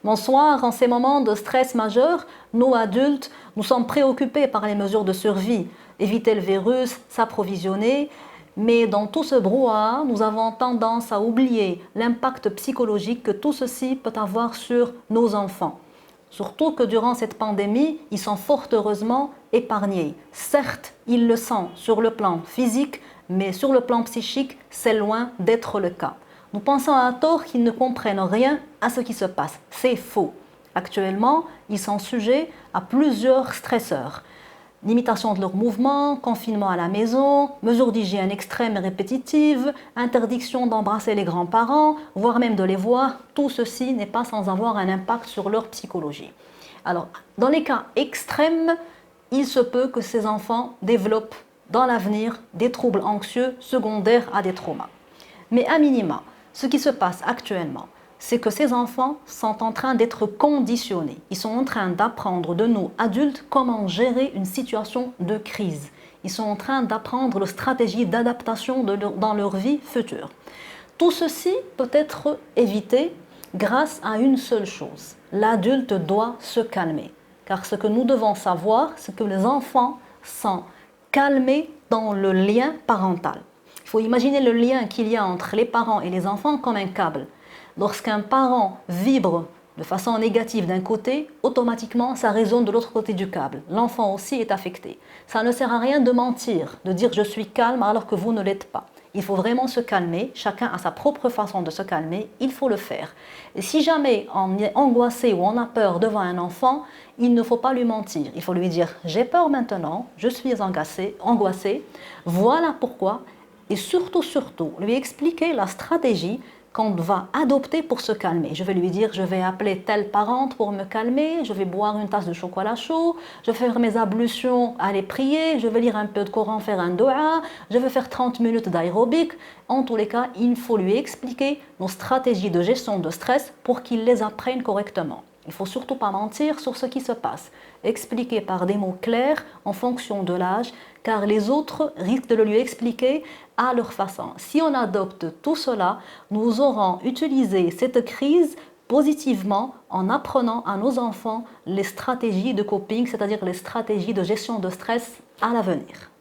Bonsoir, en ces moments de stress majeur, nous adultes, nous sommes préoccupés par les mesures de survie, éviter le virus, s'approvisionner. Mais dans tout ce brouhaha, nous avons tendance à oublier l'impact psychologique que tout ceci peut avoir sur nos enfants. Surtout que durant cette pandémie, ils sont fort heureusement épargnés. Certes, ils le sont sur le plan physique, mais sur le plan psychique, c'est loin d'être le cas. Nous pensons à tort qu'ils ne comprennent rien à ce qui se passe. C'est faux. Actuellement, ils sont sujets à plusieurs stresseurs. Limitation de leurs mouvements, confinement à la maison, mesures d'hygiène extrêmes et répétitives, interdiction d'embrasser les grands-parents, voire même de les voir, tout ceci n'est pas sans avoir un impact sur leur psychologie. Alors, dans les cas extrêmes, il se peut que ces enfants développent dans l'avenir des troubles anxieux secondaires à des traumas. Mais à minima, ce qui se passe actuellement, c'est que ces enfants sont en train d'être conditionnés. Ils sont en train d'apprendre de nous, adultes, comment gérer une situation de crise. Ils sont en train d'apprendre les stratégies d'adaptation dans leur vie future. Tout ceci peut être évité grâce à une seule chose. L'adulte doit se calmer. Car ce que nous devons savoir, c'est que les enfants sont calmés dans le lien parental. Il faut imaginer le lien qu'il y a entre les parents et les enfants comme un câble. Lorsqu'un parent vibre de façon négative d'un côté, automatiquement ça résonne de l'autre côté du câble. L'enfant aussi est affecté. Ça ne sert à rien de mentir, de dire je suis calme alors que vous ne l'êtes pas. Il faut vraiment se calmer, chacun a sa propre façon de se calmer, il faut le faire. Et si jamais on est angoissé ou on a peur devant un enfant, il ne faut pas lui mentir. Il faut lui dire j'ai peur maintenant, je suis angoissé, voilà pourquoi. Et surtout, lui expliquer la stratégie qu'on va adopter pour se calmer. Je vais lui dire, je vais appeler telle parente pour me calmer, je vais boire une tasse de chocolat chaud, je vais faire mes ablutions, aller prier, je vais lire un peu de Coran, faire un doua, je vais faire 30 minutes d'aérobic. En tous les cas, il faut lui expliquer nos stratégies de gestion de stress pour qu'il les apprenne correctement. Il ne faut surtout pas mentir sur ce qui se passe. Expliquer par des mots clairs en fonction de l'âge, car les autres risquent de le lui expliquer à leur façon. Si on adopte tout cela, nous aurons utilisé cette crise positivement en apprenant à nos enfants les stratégies de coping, c'est-à-dire les stratégies de gestion de stress à l'avenir.